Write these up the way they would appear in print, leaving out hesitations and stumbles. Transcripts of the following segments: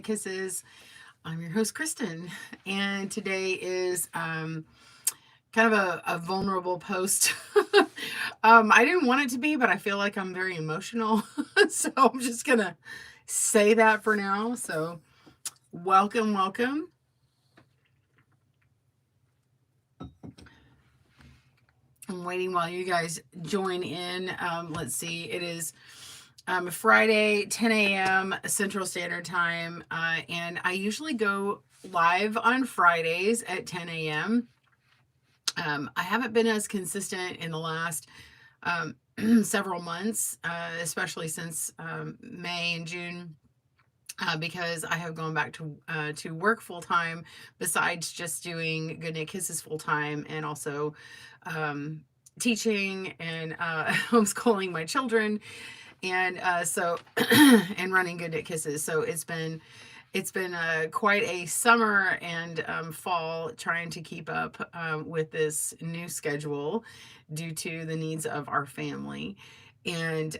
Kisses. I'm your host, Kristen, and today is kind of a vulnerable post. I didn't want it to be, but I feel like I'm very emotional, so I'm just gonna say that for now. So, welcome, welcome. I'm waiting while you guys join in. Let's see, it is Friday, 10 a.m. Central Standard Time. And I usually go live on Fridays at 10 a.m. I haven't been as consistent in the last several months, especially since May and June. Because I have gone back to work full time, besides just doing GoodKnit Kisses full time, and also teaching and homeschooling my children, and so and running GoodKnit Kisses. So it's been quite a summer and fall trying to keep up with this new schedule due to the needs of our family. And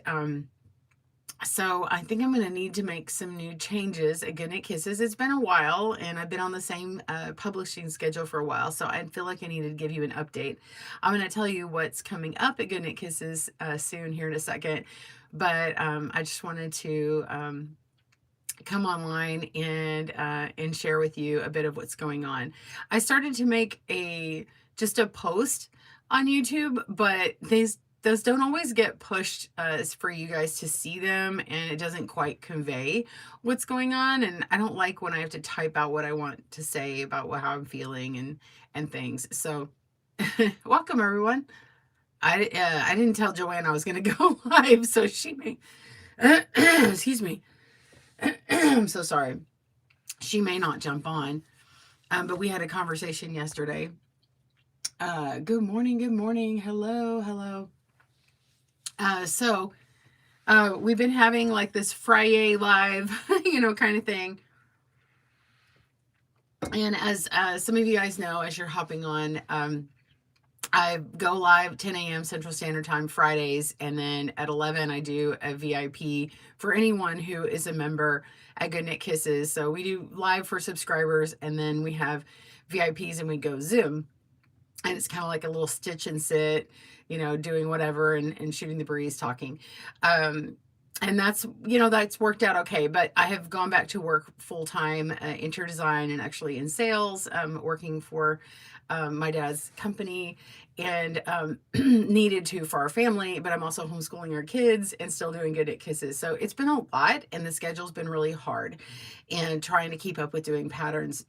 so I think I'm going to need to make some new changes at GoodKnit Kisses. It's been a while, and I've been on the same publishing schedule for a while, so I feel like I needed to give you an update. I'm going to tell you what's coming up at GoodKnit Kisses soon here in a second, but I just wanted to come online and share with you a bit of what's going on. I started to make just a post on YouTube, but those don't always get pushed for you guys to see them, and it doesn't quite convey what's going on. And I don't like when I have to type out what I want to say about how I'm feeling and things. So welcome everyone. I didn't tell Joanne I was going to go live, so she may excuse me. I'm so sorry. She may not jump on, but we had a conversation yesterday. Good morning, good morning. Hello, hello. So we've been having like this Friday live, kind of thing. And as some of you guys know, as you're hopping on, I go live 10 a.m. Central Standard Time Fridays, and then at 11 I do a VIP for anyone who is a member at GoodKnit Kisses. So we do live for subscribers, and then we have VIPs and we go Zoom. And it's kind of like a little stitch and sit, doing whatever and shooting the breeze, talking. And that's worked out okay. But I have gone back to work full time in design and actually in sales, working for my dad's company, and needed to for our family. But I'm also homeschooling our kids and still doing GoodKnit Kisses. So it's been a lot, and the schedule's been really hard, and trying to keep up with doing patterns.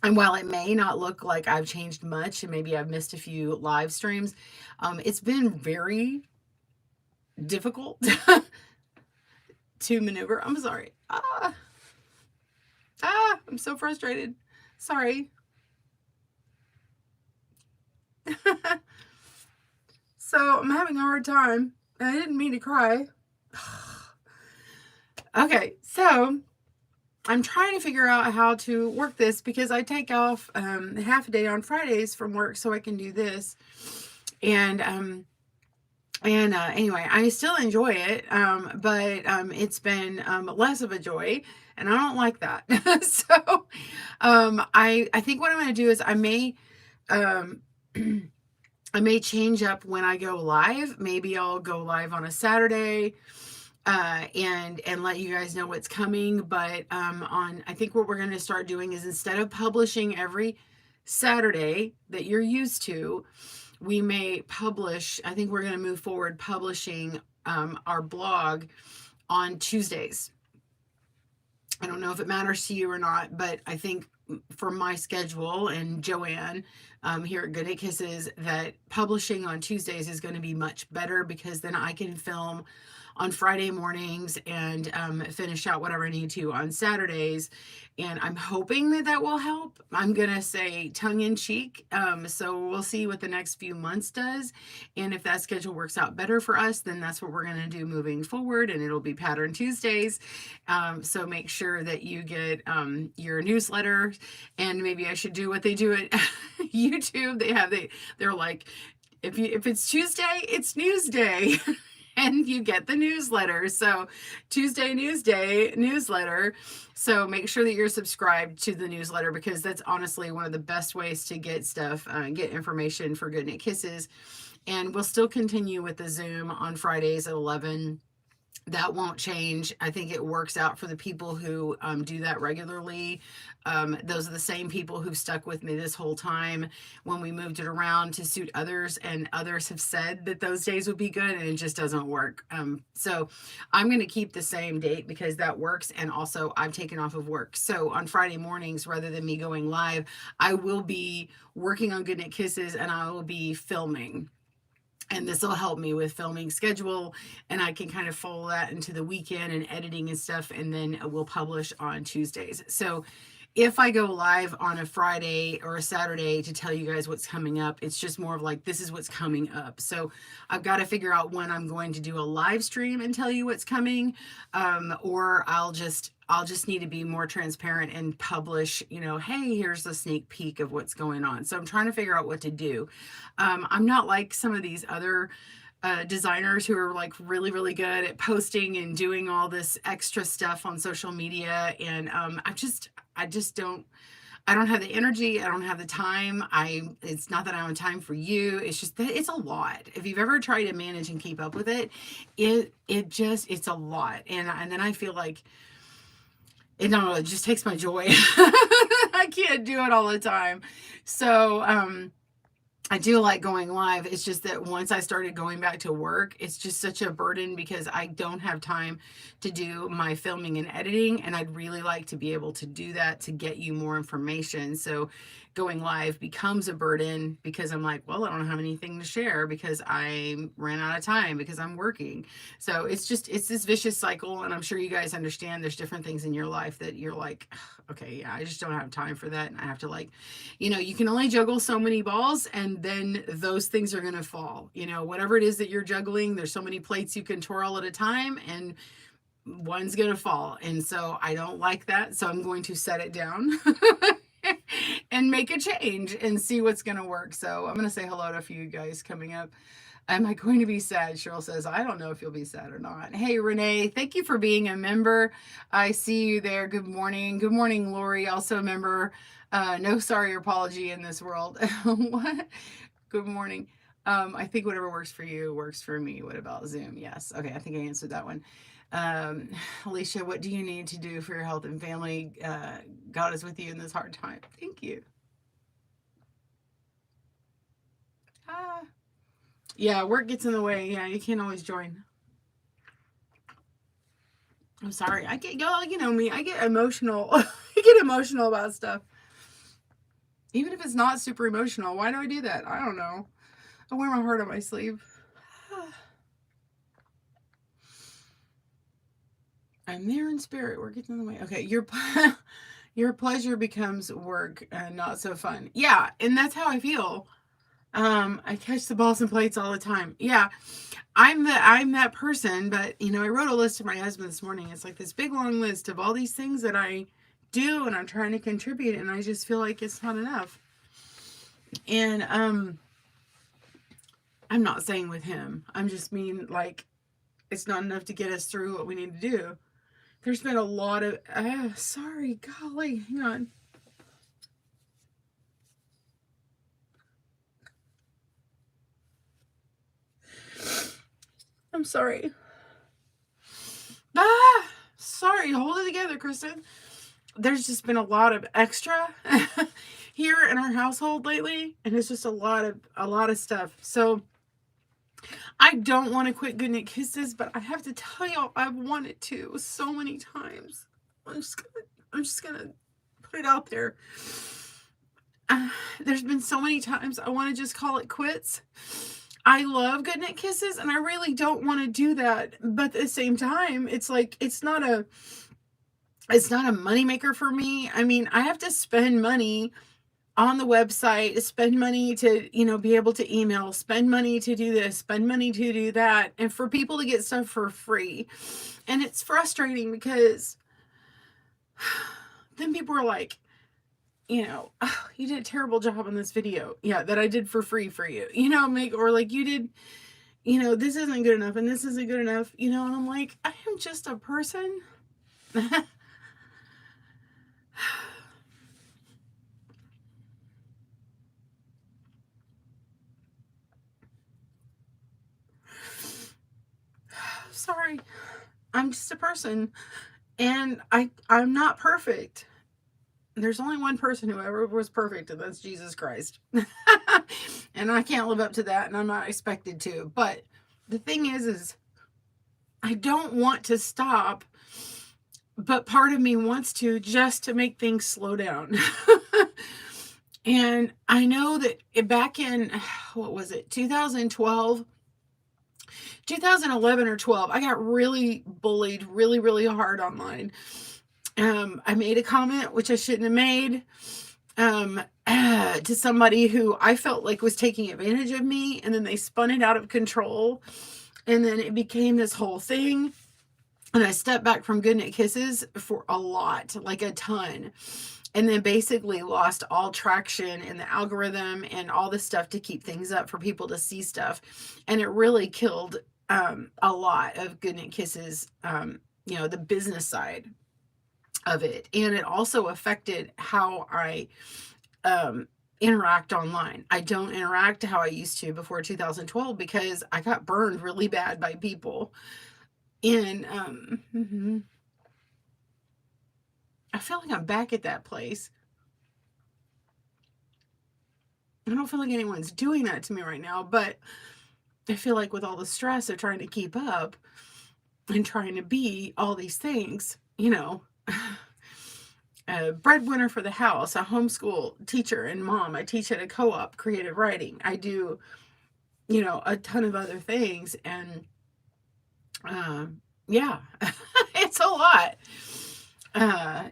And while it may not look like I've changed much, and maybe I've missed a few live streams, it's been very difficult to maneuver. I'm sorry. I'm so frustrated. Sorry. So I'm having a hard time. And I didn't mean to cry. Okay, so I'm trying to figure out how to work this, because I take off half a day on Fridays from work so I can do this. And anyway, I still enjoy it, but it's been less of a joy, and I don't like that. So I think what I'm going to do is I may I may change up when I go live. Maybe I'll go live on a Saturday and let you guys know what's coming. But I think what we're going to start doing is, instead of publishing every Saturday that you're used to, we may publish, I think we're going to move forward publishing our blog on Tuesdays. I don't know if it matters to you or not, but I think for my schedule and Joanne here at GoodKnit Kisses, that publishing on Tuesdays is going to be much better, because then I can film on Friday mornings and finish out whatever I need to on Saturdays. And I'm hoping that will help. I'm going to say tongue-in-cheek. So we'll see what the next few months does. And if that schedule works out better for us, then that's what we're going to do moving forward. And it'll be Pattern Tuesdays. So make sure that you get your newsletter. And maybe I should do what they do at YouTube. They're like, if it's Tuesday, it's news day. and you get the newsletter. So Tuesday Newsday newsletter. So make sure that you're subscribed to the newsletter, because that's honestly one of the best ways to get stuff, get information for GoodKnit Kisses. And we'll still continue with the Zoom on Fridays at 11. That won't change. I think it works out for the people who do that regularly. Those are the same people who've stuck with me this whole time when we moved it around to suit others, and others have said that those days would be good, and it just doesn't work. So I'm going to keep the same date because that works, and also I've taken off of work. So on Friday mornings, rather than me going live, I will be working on GoodKnit Kisses, and I will be filming. And this will help me with filming schedule, and I can kind of follow that into the weekend and editing and stuff, and then we'll publish on Tuesdays. So if I go live on a Friday or a Saturday to tell you guys what's coming up, it's just more of like, this is what's coming up. So I've got to figure out when I'm going to do a live stream and tell you what's coming, or I'll just need to be more transparent and publish, hey, here's the sneak peek of what's going on. So I'm trying to figure out what to do. I'm not like some of these other designers who are like really, really good at posting and doing all this extra stuff on social media. And I don't have the energy. I don't have the time. It's not that I don't have time for you. It's just that it's a lot. If you've ever tried to manage and keep up with it, it's a lot. And then I feel like, it just takes my joy. I can't do it all the time. So, I do like going live. It's just that once I started going back to work, it's just such a burden because I don't have time to do my filming and editing. And I'd really like to be able to do that to get you more information. So going live becomes a burden because I'm like, well, I don't have anything to share because I ran out of time because I'm working. So it's this vicious cycle. And I'm sure you guys understand there's different things in your life that you're like, okay, yeah, I just don't have time for that. And I have to you can only juggle so many balls, and then those things are going to fall. Whatever it is that you're juggling, there's so many plates you can twirl at a time, and one's going to fall. And so I don't like that. So I'm going to set it down and make a change and see what's going to work. So I'm going to say hello to a few guys coming up. Am I going to be sad? Cheryl says, I don't know if you'll be sad or not. Hey, Renee, thank you for being a member. I see you there. Good morning. Good morning, Lori, also a member. No sorry or apology in this world. What? Good morning. I think whatever works for you works for me. What about Zoom? Yes. Okay, I think I answered that one. Alicia, what do you need to do for your health and family? God is with you in this hard time. Thank you. Yeah, work gets in the way. Yeah, you can't always join. I'm sorry. I get, y'all, you know me, I get emotional. I get emotional about stuff. Even if it's not super emotional. Why do I do that? I don't know. I wear my heart on my sleeve. I'm there in spirit. Work gets in the way. Okay, your pleasure becomes work and not so fun. Yeah, and that's how I feel. I catch the balls and plates all the time. Yeah, I'm that person, but I wrote a list to my husband this morning. It's like this big long list of all these things that I do and I'm trying to contribute, and I just feel like it's not enough. And I'm not saying with him. I'm just mean like it's not enough to get us through what we need to do. There's been a lot of sorry, golly, hang on. I'm sorry. Sorry, hold it together, Kristen. There's just been a lot of extra here in our household lately, and it's just a lot of stuff. So I don't want to quit GoodKnit Kisses, but I have to tell y'all I've wanted to so many times. I'm just gonna put it out there. There's been so many times I want to just call it quits. I love GoodKnit Kisses, and I really don't want to do that. But at the same time, it's like it's not a moneymaker for me. I mean, I have to spend money on the website, spend money to, be able to email, spend money to do this, spend money to do that, and for people to get stuff for free. And it's frustrating because then people are like, oh, you did a terrible job on this video. Yeah, that I did for free for you. Or like you this isn't good enough and this isn't good enough, and I'm like, I am just a person. Sorry. I'm just a person, and I'm not perfect. There's only one person who ever was perfect, and that's Jesus Christ. And I can't live up to that, and I'm not expected to. But the thing is I don't want to stop, but part of me wants to, just to make things slow down. And I know that back in, what was it, 2012, 2011 or 12, I got really bullied really, really hard online. I made a comment, which I shouldn't have made, to somebody who I felt like was taking advantage of me, and then they spun it out of control, and then it became this whole thing. And I stepped back from GoodKnit Kisses for a lot, like a ton, and then basically lost all traction in the algorithm and all this stuff to keep things up for people to see stuff. And it really killed a lot of GoodKnit Kisses, the business side of it. And it also affected how I interact online. I don't interact how I used to before 2012 because I got burned really bad by people. And I feel like I'm back at that place. I don't feel like anyone's doing that to me right now, but I feel like with all the stress of trying to keep up and trying to be all these things, a breadwinner for the house, a homeschool teacher and mom. I teach at a co-op, creative writing. I do, a ton of other things. And yeah, it's a lot.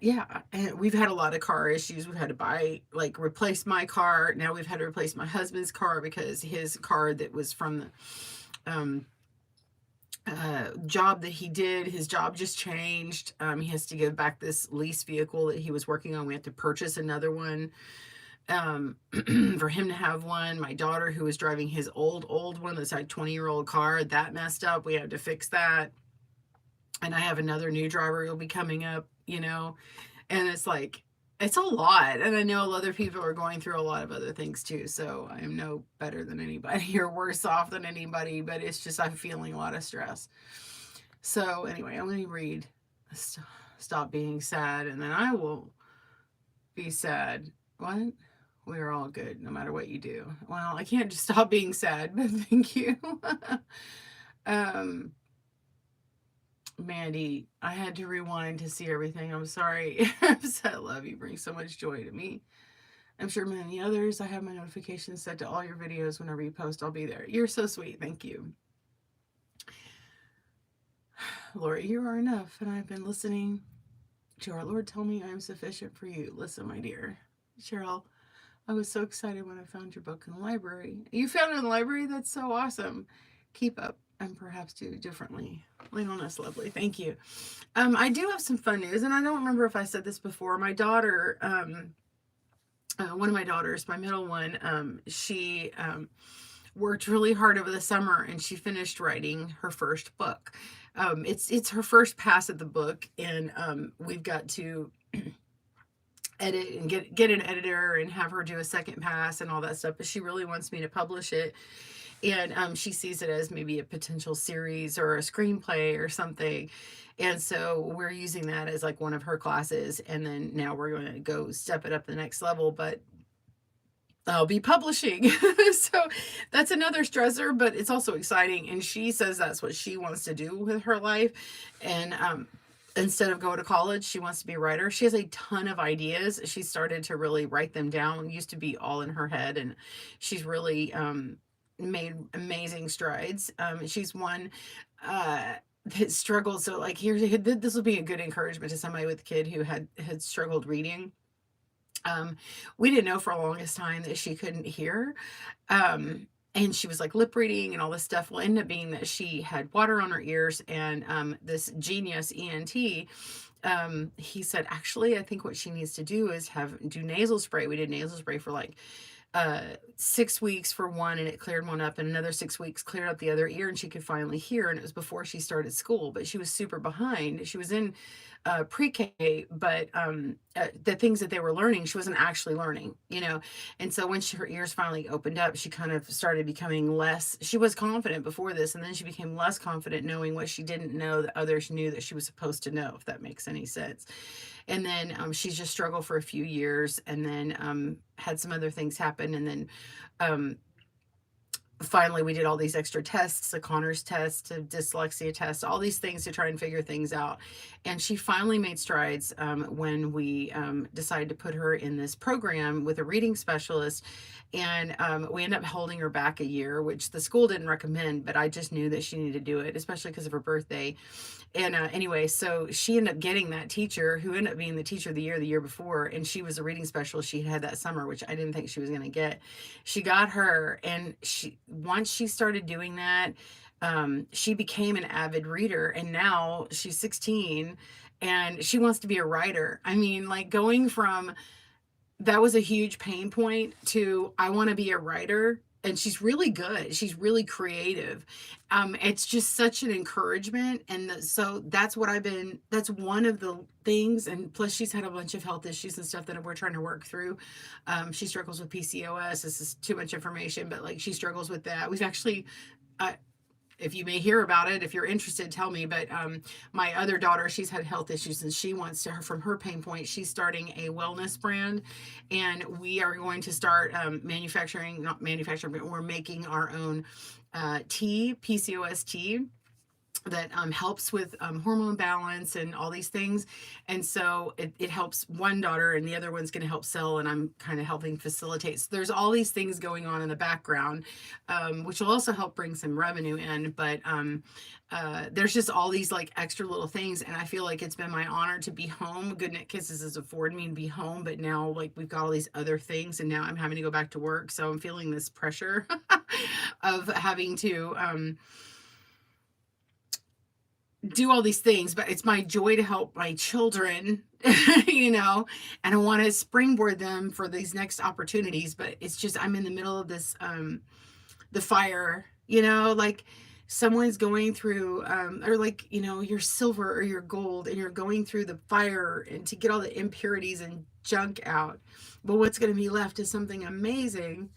Yeah, and we've had a lot of car issues. We've had to replace my car. Now we've had to replace my husband's car because his car that was from the job that he did, his job just changed. He has to give back this lease vehicle that he was working on. We have to purchase another one for him to have one. My daughter, who was driving his old one, that's like 20-year-old car, that messed up. We had to fix that. And I have another new driver who'll be coming up, and it's like, it's a lot. And I know other people are going through a lot of other things too. So I am no better than anybody or worse off than anybody, but it's just, I'm feeling a lot of stress. So anyway, I'm going to read Stop Being Sad, and then I will be sad. What? We're all good no matter what you do. Well, I can't just stop being sad, but thank you. Mandy, I had to rewind to see everything. I'm sorry. I love you. Bring so much joy to me. I'm sure many others. I have my notifications set to all your videos. Whenever you post, I'll be there. You're so sweet. Thank you. Lori, you are enough, and I've been listening to our Lord tell me I am sufficient for you. Listen, my dear. Cheryl, I was so excited when I found your book in the library. You found it in the library? That's so awesome. Keep up, and perhaps do differently. Leona's lovely. Thank you. I do have some fun news, and I don't remember if I said this before. My daughter, one of my daughters, my middle one, she worked really hard over the summer, and she finished writing her first book. It's her first pass at the book, and we've got to edit and get an editor and have her do a second pass and all that stuff. But she really wants me to publish it. And she sees it as maybe a potential series or a screenplay or something. And so we're using that as like one of her classes. And then now we're going to go step it up the next level, but I'll be publishing. So that's another stressor, but it's also exciting. And she says that's what she wants to do with her life. And instead of go to college, she wants to be a writer. She has a ton of ideas. She started to really write them down. It used to be all in her head. And she's really made amazing strides. She's one that struggled. So like this will be a good encouragement to somebody with a kid who had struggled reading. We didn't know for the longest time that she couldn't hear. And she was like lip reading and all this stuff. Will end up being that she had water on her ears, and this genius ENT, he said, actually, I think what she needs to do is do nasal spray. We did nasal spray for like uh 6 weeks for one, and it cleared one up, and another 6 weeks cleared up the other ear, and she could finally hear. And it was before she started school, but she was super behind. She was in pre-K, but the things that they were learning, she wasn't actually learning, you know. And so when her ears finally opened up, she kind of started becoming less. She was confident before this, and then she became less confident knowing what she didn't know that others knew that she was supposed to know, if that makes any sense. And then she's just struggled for a few years, and then had some other things happen, and then um, finally we did all these extra tests, a Connors test, a dyslexia test, all these things to try and figure things out. And she finally made strides when we decided to put her in this program with a reading specialist. And we ended up holding her back a year, which the school didn't recommend, but I just knew that she needed to do it, especially because of her birthday. And anyway, so she ended up getting that teacher who ended up being the teacher of the year before. And she was a reading specialist she had that summer, which I didn't think she was going to get. She got her, and once she started doing that, she became an avid reader. And now she's 16 and she wants to be a writer. I mean, like, going from that was a huge pain point to I want to be a writer. And she's really good. She's really creative. It's just such an encouragement. And so that's what that's one of the things. And plus, she's had a bunch of health issues and stuff that we're trying to work through. She struggles with PCOS. This is too much information, but like, she struggles with that. We've actually, if you may hear about it, if you're interested, tell me. But my other daughter, she's had health issues, and she wants to, from her pain point, she's starting a wellness brand, and we are going to start not manufacturing, but we're making our own tea, PCOS tea, that helps with hormone balance and all these things. And so it helps one daughter, and the other one's going to help sell, and I'm kind of helping facilitate. So there's all these things going on in the background, which will also help bring some revenue in. But there's just all these like extra little things, and I feel like it's been my honor to be home. GoodKnit Kisses has afforded me to be home, but now like we've got all these other things, and now I'm having to go back to work. So I'm feeling this pressure of having to do all these things, but it's my joy to help my children, you know, and I want to springboard them for these next opportunities. But it's just, I'm in the middle of this, the fire, you know, like someone's going through, or like, you know, your silver or your gold, and you're going through the fire and to get all the impurities and junk out. But what's going to be left is something amazing.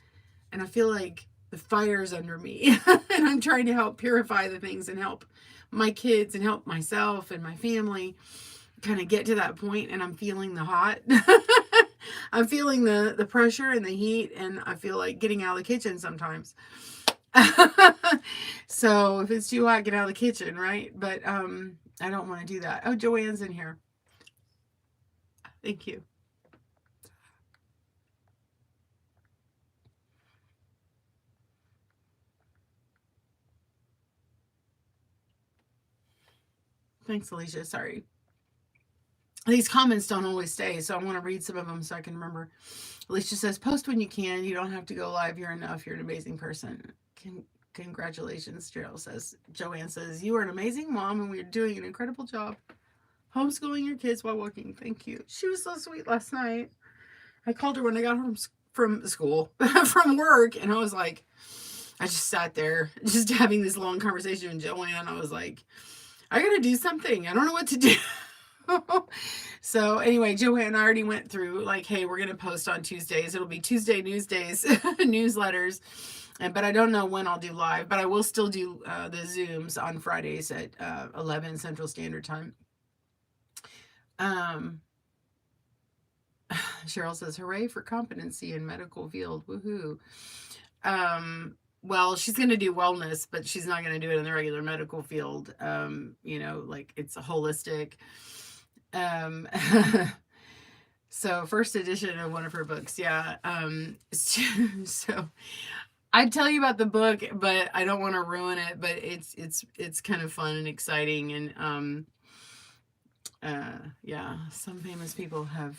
And I feel like the fire's under me and I'm trying to help purify the things and help my kids and help myself and my family kind of get to that point. And I'm feeling the hot. I'm feeling the pressure and the heat, and I feel like getting out of the kitchen sometimes. So if it's too hot, get out of the kitchen, right? But I don't want to do that. Oh, Joanne's in here. Thank you. Thanks, Alicia. Sorry. These comments don't always stay, so I want to read some of them so I can remember. Alicia says, post when you can. You don't have to go live. You're enough. You're an amazing person. Congratulations, Gerald says. Joanne says, you are an amazing mom, and we're doing an incredible job homeschooling your kids while working. Thank you. She was so sweet last night. I called her when I got home from school, from work, and I was like, I just sat there just having this long conversation with Joanne. I was like, I gotta do something. I don't know what to do. So anyway, Joanne, I already went through like, hey, we're gonna post on Tuesdays. It'll be Tuesday news days, newsletters, but I don't know when I'll do live. But I will still do the Zooms on Fridays at 11 Central Standard Time. Cheryl says, hooray for competency in medical field. Woohoo. Well, she's going to do wellness, but she's not going to do it in the regular medical field. You know, like it's a holistic. So first edition of one of her books. Yeah. So I'd tell you about the book, but I don't want to ruin it, but it's kind of fun and exciting. And, yeah, some famous people have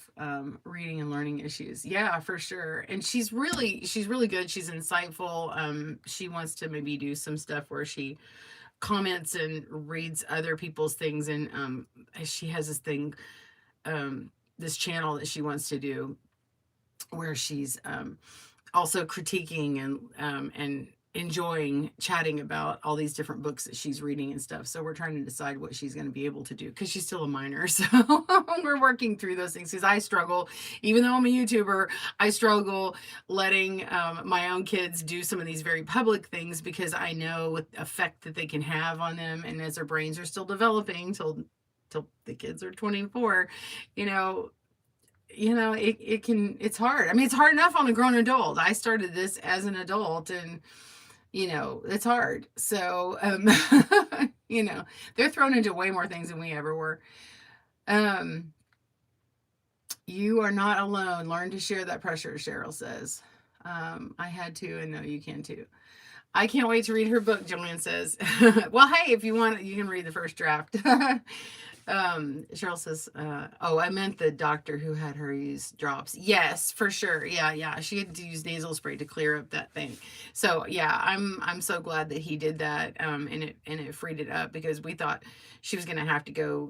reading and learning issues. Yeah, for sure. And she's really good. She's insightful. She wants to maybe do some stuff where she comments and reads other people's things, and she has this thing, this channel that she wants to do where she's also critiquing and enjoying chatting about all these different books that she's reading and stuff. So we're trying to decide what she's going to be able to do because she's still a minor. So we're working through those things because I struggle, even though I'm a YouTuber, I struggle letting my own kids do some of these very public things because I know what effect that they can have on them. And as their brains are still developing till the kids are 24, you know, it's hard. I mean, it's hard enough on a grown adult. I started this as an adult and it's hard. So, they're thrown into way more things than we ever were. You are not alone. Learn to share that pressure, Cheryl says. I had to, and no, you can too. I can't wait to read her book, Joanne says. Well, hey, if you want, you can read the first draft. Cheryl says, oh, I meant the doctor who had her use drops. Yes, for sure. Yeah. She had to use nasal spray to clear up that thing. So yeah, I'm so glad that he did that. And it freed it up because we thought she was gonna have to go,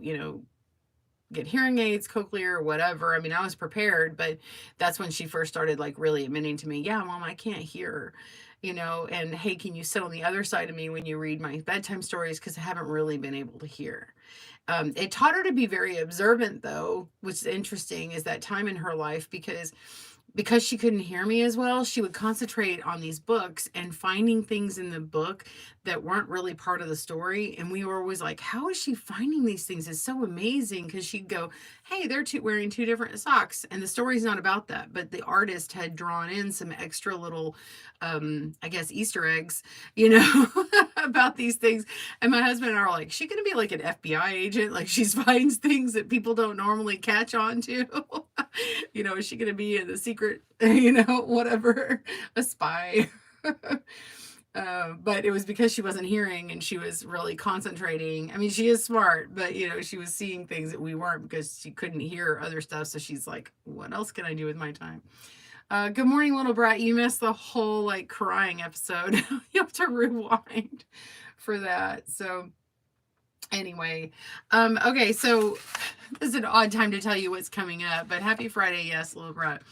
get hearing aids, cochlear, or whatever. I mean, I was prepared, but that's when she first started like really admitting to me, yeah, Mom, I can't hear. And hey, can you sit on the other side of me when you read my bedtime stories? Because I haven't really been able to hear. It taught her to be very observant, though, which is interesting, is that time in her life because she couldn't hear me as well, she would concentrate on these books and finding things in the book that weren't really part of the story. And we were always like, how is she finding these things? It's so amazing. Because she'd go, hey, they're wearing two different socks. And the story's not about that. But the artist had drawn in some extra little, I guess, Easter eggs, about these things. And my husband and I are like, she going to be like an FBI agent? Like she finds things that people don't normally catch on to? Is she going to be in the secret, whatever, a spy? But it was because she wasn't hearing and she was really concentrating. I mean, she is smart, but she was seeing things that we weren't because she couldn't hear other stuff. So she's like, what else can I do with my time? Good morning, little brat. You missed the whole like crying episode. You have to rewind for that. So anyway, okay, so this is an odd time to tell you what's coming up, but happy Friday. Yes, little brat.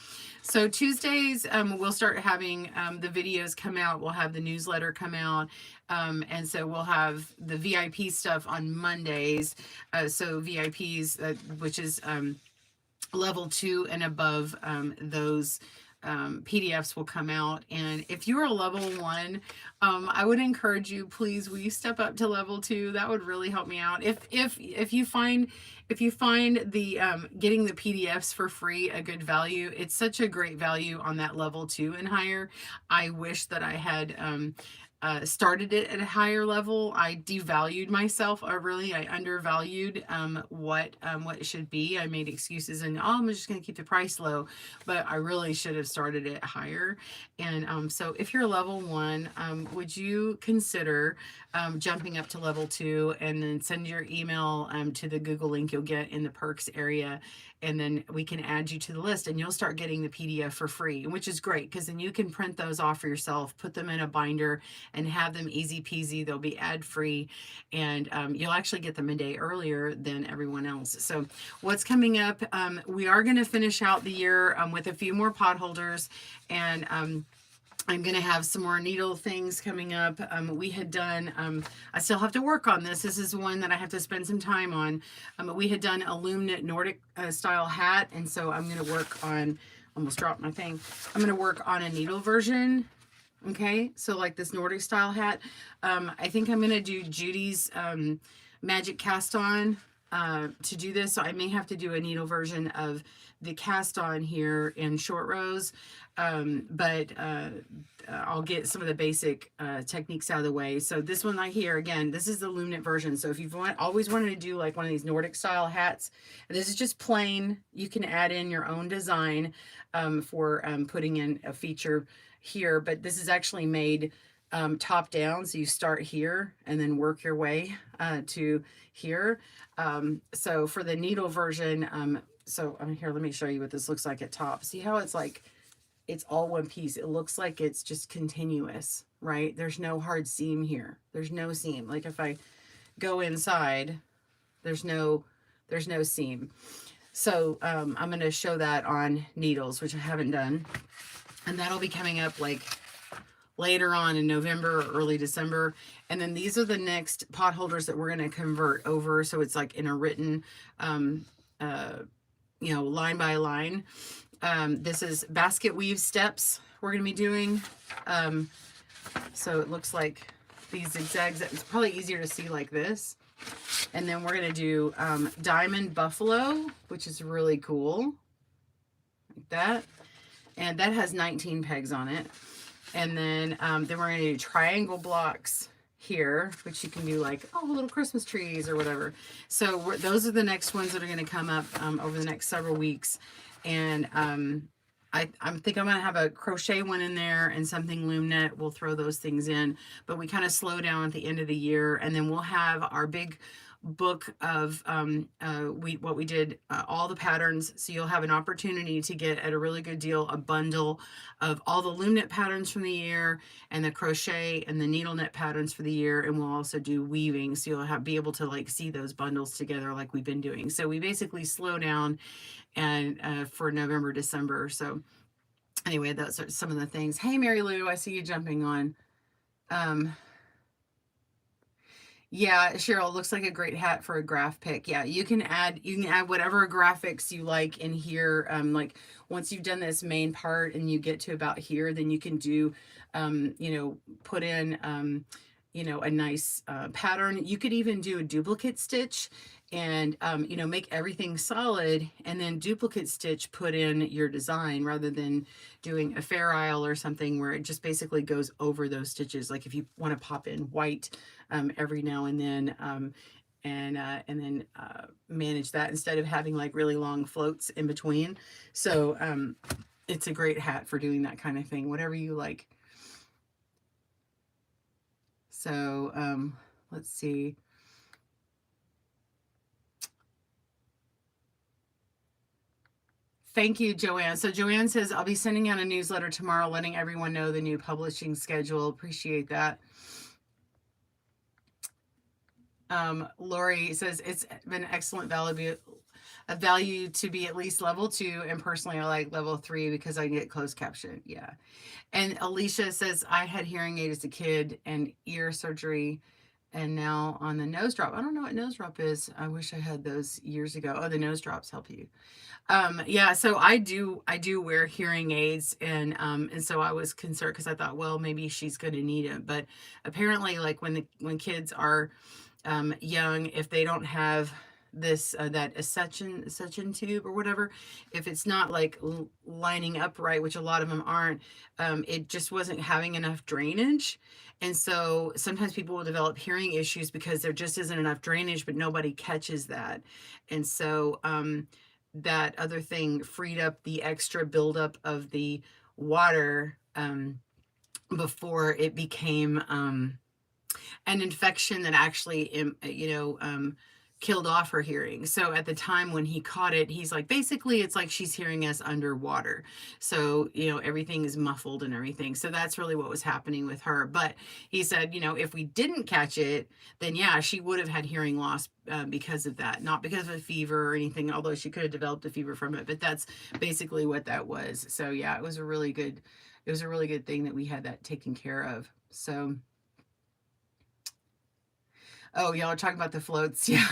So Tuesdays, we'll start having the videos come out. We'll have the newsletter come out. And so we'll have the VIP stuff on Mondays. So VIPs, which is level 2 and above, those PDFs will come out. And if you're a level 1, I would encourage you, please, will you step up to level 2? That would really help me out. If you find the getting the PDFs for free a good value, it's such a great value on that level 2 and higher. I wish that I had started it at a higher level. I devalued myself. I undervalued what it should be. I made excuses and I'm just going to keep the price low, but I really should have started it higher. And so if you're level 1, would you consider jumping up to level 2 and then send your email to the Google link you'll get in the perks area, and then we can add you to the list and you'll start getting the PDF for free, which is great because then you can print those off for yourself, put them in a binder and have them easy peasy. They'll be ad free, and you'll actually get them a day earlier than everyone else. So what's coming up, we are going to finish out the year with a few more pot holders, and I'm going to have some more needle things coming up. We had done, I still have to work on this. This is one that I have to spend some time on. We had done a Loom knit Nordic style hat. And so I'm going to work on, almost dropped my thing. I'm going to work on a needle version. Okay. So like this Nordic style hat. I think I'm going to do Judy's magic cast on to do this. So I may have to do a needle version of the cast on here in short rows. But I'll get some of the basic techniques out of the way. So this one right here, again, this is the Loom knit version. So if you've always wanted to do like one of these Nordic style hats, this is just plain. You can add in your own design for putting in a feature here, but this is actually made top down. So you start here and then work your way to here. So for the needle version, so here, let me show you what this looks like at top. See how it's like, it's all one piece. It looks like it's just continuous, right? There's no hard seam here. There's no seam. Like if I go inside, there's no seam. So I'm going to show that on needles, which I haven't done. And that'll be coming up like later on in November or early December. And then these are the next pot holders that we're going to convert over. So it's like in a written, line by line. This is basket weave steps we're going to be doing. So it looks like these zigzags. It's probably easier to see like this. And then we're going to do diamond buffalo, which is really cool. Like that. And that has 19 pegs on it. And then we're going to do triangle blocks here, which you can do like, little Christmas trees or whatever. So those are the next ones that are going to come up over the next several weeks. And I think I'm going to have a crochet one in there and something loom net. We'll throw those things in, but we kind of slow down at the end of the year. And then we'll have our big book of what we did, all the patterns. So you'll have an opportunity to get at a really good deal a bundle of all the loom knit patterns from the year and the crochet and the needle knit patterns for the year. And we'll also do weaving. So you'll be able to like see those bundles together like we've been doing. So we basically slow down and for November, December. So anyway, those are some of the things. Hey, Mary Lou, I see you jumping on. Yeah, Cheryl, looks like a great hat for a graph pick. Yeah, you can add whatever graphics you like in here. Like once you've done this main part and you get to about here, then you can do, put in, a nice pattern. You could even do a duplicate stitch and, make everything solid and then duplicate stitch, put in your design rather than doing a fair isle or something where it just basically goes over those stitches. Like if you want to pop in white every now and then, and then manage that instead of having like really long floats in between. So it's a great hat for doing that kind of thing, whatever you like. So let's see. Thank you, Joanne. So Joanne says, I'll be sending out a newsletter tomorrow, letting everyone know the new publishing schedule. Appreciate that. Lori says, it's been excellent value to be at least level 2. And personally, I like level 3 because I get closed caption. Yeah. And Alicia says, I had hearing aid as a kid and ear surgery and now on the nose drop. I don't know what nose drop is. I wish I had those years ago. Oh, the nose drops help you. Yeah, so I do wear hearing aids and so I was concerned because I thought, well, maybe she's going to need it. But apparently like when kids are young, if they don't have this that suction tube or whatever, if it's not like lining up right, which a lot of them aren't, it just wasn't having enough drainage. And so sometimes people will develop hearing issues because there just isn't enough drainage, but nobody catches that. And so that other thing freed up the extra buildup of the water before it became an infection that actually, killed off her hearing. So at the time when he caught it, he's like, basically, it's like she's hearing us underwater. So, everything is muffled and everything. So that's really what was happening with her. But he said, if we didn't catch it, then yeah, she would have had hearing loss because of that, not because of a fever or anything, although she could have developed a fever from it. But that's basically what that was. So yeah, it was a really good thing that we had that taken care of. So oh, y'all are talking about the floats. Yeah.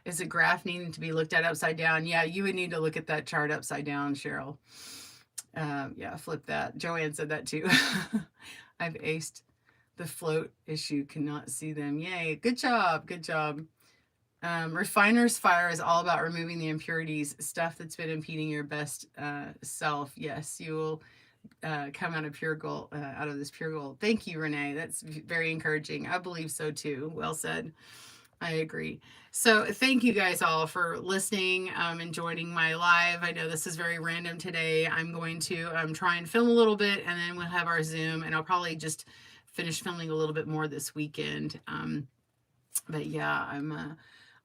Is a graph needing to be looked at upside down? Yeah, you would need to look at that chart upside down, Cheryl. Yeah, flip that. Joanne said that too. I've aced the float issue, cannot see them. Yay, good job, good job. Refiner's fire is all about removing the impurities, stuff that's been impeding your best self. Yes, you will come out of pure gold, out of this pure gold. Thank you, Renee. That's very encouraging. I believe so too. Well said. I agree. So thank you guys all for listening and joining my live. I know this is very random today. I'm going to try and film a little bit and then we'll have our Zoom and I'll probably just finish filming a little bit more this weekend. But yeah,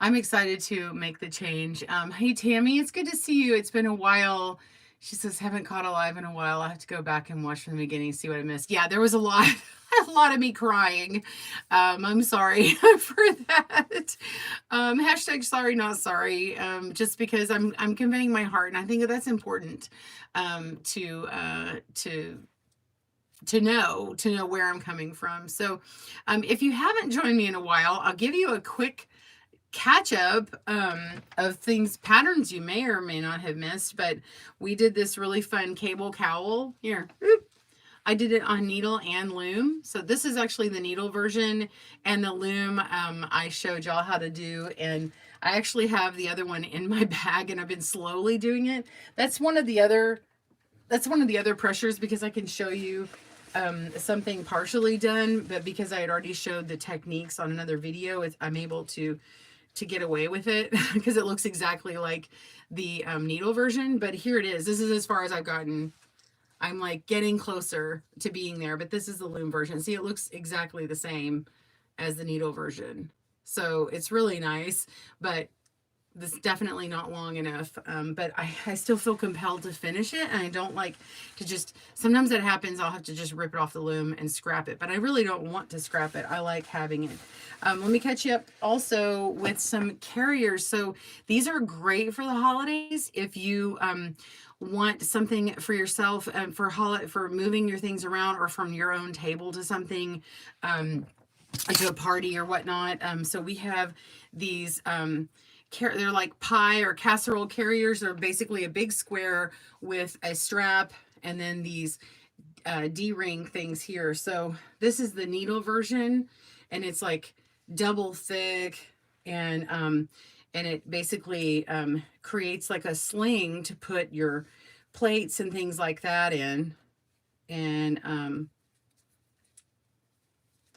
I'm excited to make the change. Hey, Tammy, it's good to see you. It's been a while. She says, haven't caught Alive in a while. I have to go back and watch from the beginning, see what I missed. Yeah, there was a lot, a lot of me crying. I'm sorry for that. Hashtag sorry, not sorry. Just because I'm conveying my heart, and I think that's important to know where I'm coming from. So, if you haven't joined me in a while, I'll give you a quick catch up of things, patterns you may or may not have missed, but we did this really fun cable cowl here. I did it on needle and loom. So this is actually the needle version, and the loom I showed y'all how to do, and I actually have the other one in my bag, and I've been slowly doing it. That's one of the other pressures, because I can show you something partially done, but because I had already showed the techniques on another video, I'm able to get away with it because it looks exactly like the needle version. But here it is. This is as far as I've gotten. I'm like getting closer to being there, but this is the loom version. See, it looks exactly the same as the needle version. So it's really nice, but this is definitely not long enough. But I still feel compelled to finish it, and I don't like to just, sometimes that happens, I'll have to just rip it off the loom and scrap it, but I really don't want to scrap it. I like having it. Let me catch you up also with some carriers. So these are great for the holidays. If you want something for yourself and for moving your things around, or from your own table to something, to a party or whatnot. So we have these, they're like pie or casserole carriers. They're basically a big square with a strap and then these D-ring things here. So this is the needle version, and it's like double thick, and it basically creates like a sling to put your plates and things like that in. And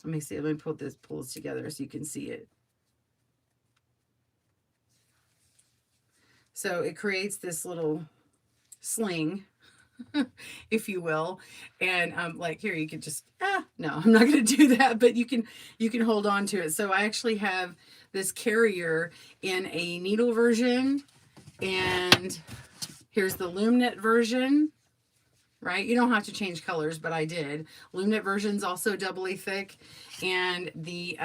let me see, let me pull this together so you can see it. So it creates this little sling, if you will. And like here, you can just, no, I'm not going to do that, but you can hold on to it. So I actually have this carrier in a needle version, and here's the loom knit version, right? You don't have to change colors, but I did. Loom knit version's also doubly thick, and the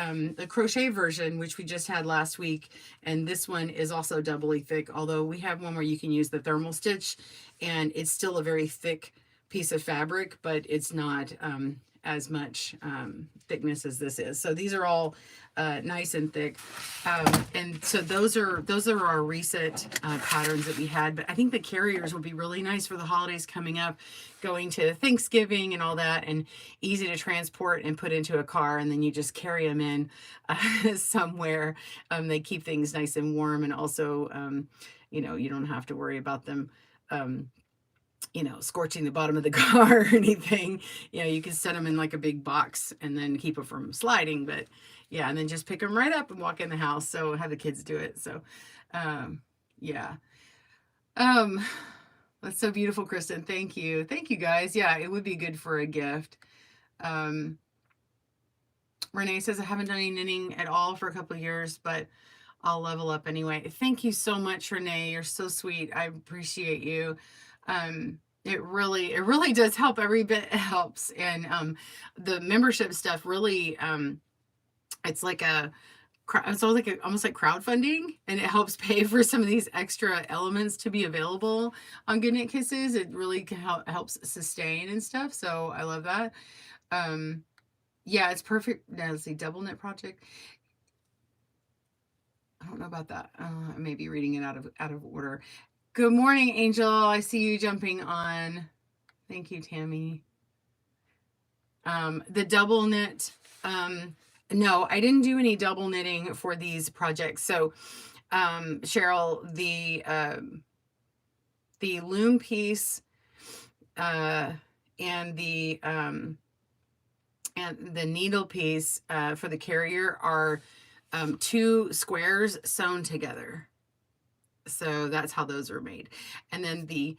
crochet version, which we just had last week, and this one is also doubly thick, although we have one where you can use the thermal stitch, and it's still a very thick piece of fabric, but it's not as much thickness as this is. So these are all nice and thick, and so those are our recent patterns that we had. But I think the carriers will be really nice for the holidays coming up, going to Thanksgiving and all that, and easy to transport and put into a car, and then you just carry them in somewhere. They keep things nice and warm, and also you know, you don't have to worry about them you know, scorching the bottom of the car or anything. You know, you can set them in like a big box and then keep them from sliding. But yeah, and then just pick them right up and walk in the house. So have the kids do it. So yeah. That's so beautiful, Kristen. Thank you. Thank you, guys. Yeah, it would be good for a gift. Renee says, I haven't done any knitting at all for a couple of years, but I'll level up anyway. Thank you so much, Renee. You're so sweet. I appreciate you. It really does help. Every bit helps. And the membership stuff really, it's like almost like crowdfunding, and it helps pay for some of these extra elements to be available on GoodKnit Kisses. It really helps sustain and stuff. So I love that. Yeah, it's perfect. Now, let's see, double knit project. I don't know about that. I may be reading it out of order. Good morning, Angel. I see you jumping on. Thank you, Tammy. The double knit. No, I didn't do any double knitting for these projects. So, Cheryl, the loom piece and the needle piece for the carrier are two squares sewn together. So that's how those are made. And then the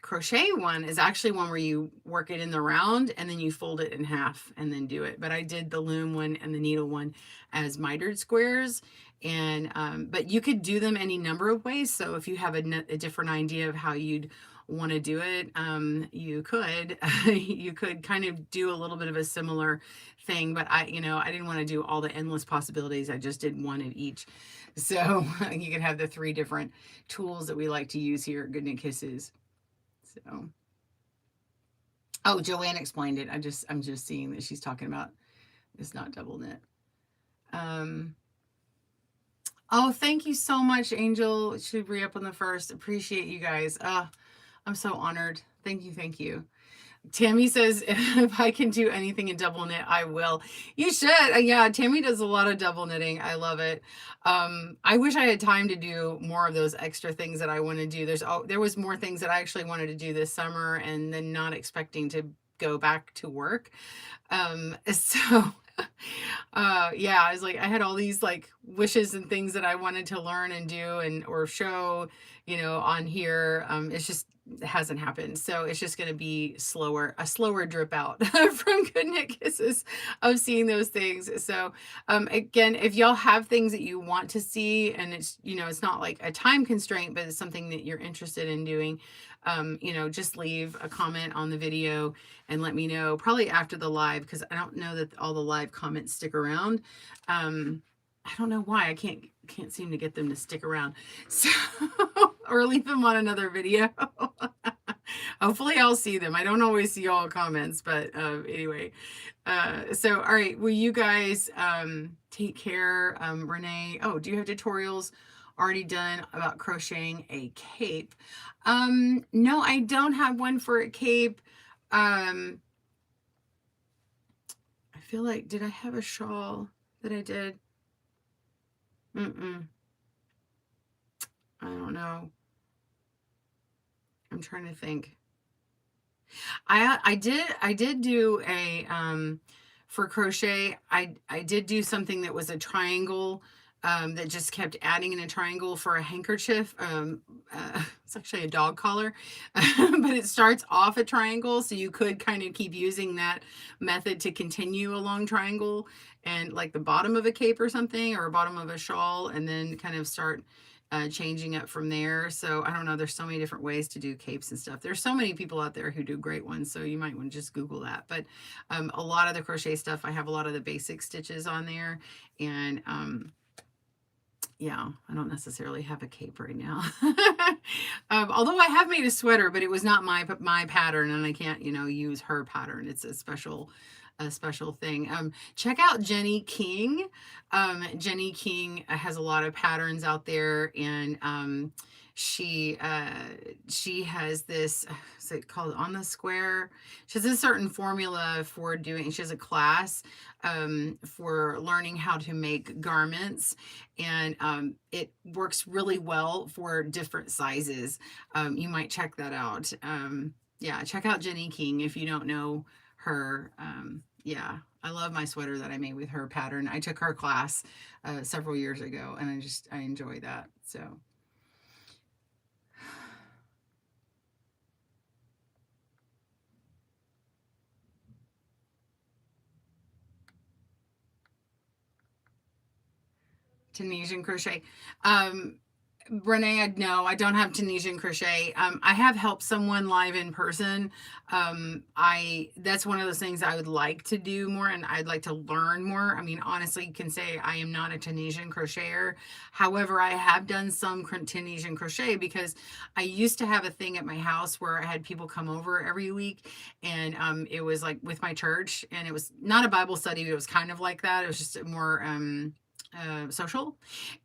crochet one is actually one where you work it in the round and then you fold it in half and then do it. But I did the loom one and the needle one as mitered squares. And but you could do them any number of ways. So if you have a different idea of how you'd want to do it, you could you could kind of do a little bit of a similar thing. But I didn't want to do all the endless possibilities. I just did one of each. So you could have the 3 different tools that we like to use here at GoodKnit Kisses. So, oh, Joanne explained it. I'm just seeing that she's talking about it's not double knit. Oh, thank you so much, Angel. It should re up on the 1st. Appreciate you guys. I'm so honored. Thank you, thank you. Tammy says, if I can do anything in double knit, I will. You should. Yeah, Tammy does a lot of double knitting. I love it. I wish I had time to do more of those extra things that I want to do. There was more things that I actually wanted to do this summer and then not expecting to go back to work. So yeah, I was like, I had all these like wishes and things that I wanted to learn and do or show, on here. It hasn't happened. So it's just going to be a slower drip out from GoodKnit Kisses of seeing those things. So, again, if y'all have things that you want to see and it's not like a time constraint, but it's something that you're interested in doing, just leave a comment on the video and let me know probably after the live, because I don't know that all the live comments stick around. I don't know why I can't seem to get them to stick around. So, or leave them on another video. Hopefully I'll see them. I don't always see all comments, but anyway. So, all right. Will you guys take care? Renee, do you have tutorials already done about crocheting a cape? No, I don't have one for a cape. I feel like, did I have a shawl that I did? I don't know. I'm trying to think. I did do a for crochet. I did do something that was a triangle that just kept adding in a triangle for a handkerchief. It's actually a dog collar, but it starts off a triangle, so you could kind of keep using that method to continue a long triangle and like the bottom of a cape or something, or a bottom of a shawl, and then kind of start changing up from there. So I don't know. There's so many different ways to do capes and stuff. There's so many people out there who do great ones. So you might want to just Google that. But a lot of the crochet stuff, I have a lot of the basic stitches on there. And yeah, I don't necessarily have a cape right now. Although I have made a sweater, but it was not my pattern, and I can't, use her pattern. It's a special thing. Check out Jenny King. Jenny King has a lot of patterns out there, and she has this, is it called On the Square? She has a certain formula for doing, she has a class for learning how to make garments, and it works really well for different sizes. You might check that out. Yeah, check out Jenny King if you don't know her. Yeah, I love my sweater that I made with her pattern. I took her class several years ago, and I enjoy that. So. Tunisian crochet. Renee, no, I don't have Tunisian crochet. I have helped someone live in person. That's one of those things I would like to do more, and I'd like to learn more. I mean, honestly, you can say I am not a Tunisian crocheter. However, I have done some Tunisian crochet because I used to have a thing at my house where I had people come over every week, and it was like with my church, and it was not a Bible study, but it was kind of like that. It was just more social.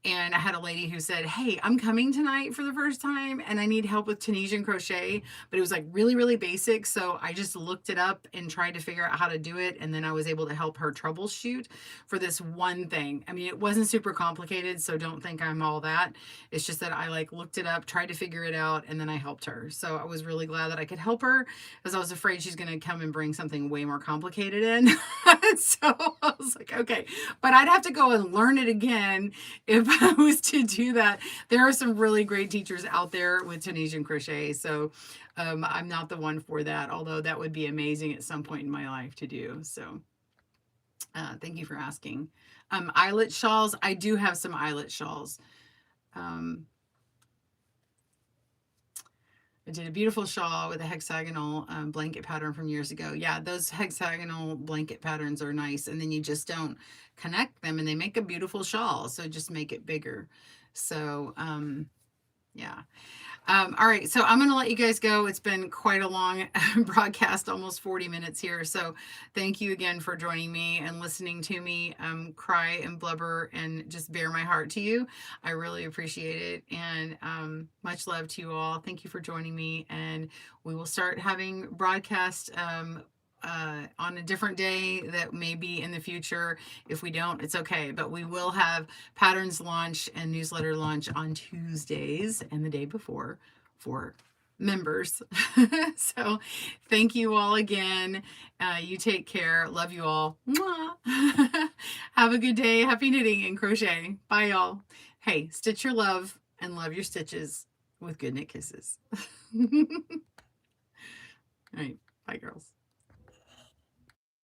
And I had a lady who said, hey, I'm coming tonight for the first time and I need help with Tunisian crochet, but it was like really, really basic. So I just looked it up and tried to figure out how to do it. And then I was able to help her troubleshoot for this one thing. I mean, it wasn't super complicated, so don't think I'm all that. It's just that I like looked it up, tried to figure it out, and then I helped her. So I was really glad that I could help her, because I was afraid she's going to come and bring something way more complicated in. So I was like, okay, but I'd have to go and learn it again if I was to do that. There are some really great teachers out there with Tunisian crochet, so I'm not the one for that, although that would be amazing at some point in my life to do. So Thank you for asking. Eyelet shawls. I do have some eyelet shawls. Um, I did a beautiful shawl with a hexagonal blanket pattern from years ago. Yeah, those hexagonal blanket patterns are nice, and then you just don't connect them, and they make a beautiful shawl. So just make it bigger. So yeah. All right, so I'm going to let you guys go. It's been quite a long broadcast, almost 40 minutes here. So thank you again for joining me and listening to me cry and blubber and just bare my heart to you. I really appreciate it. And much love to you all. Thank you for joining me. And we will start having broadcast on a different day that may be in the future. If we don't, it's okay. But we will have patterns launch and newsletter launch on Tuesdays and the day before for members. So thank you all again. You take care. Love you all. Mwah. Have a good day. Happy knitting and crochet. Bye, y'all. Hey, stitch your love and love your stitches with Good Knit Kisses. All right. Bye, girls.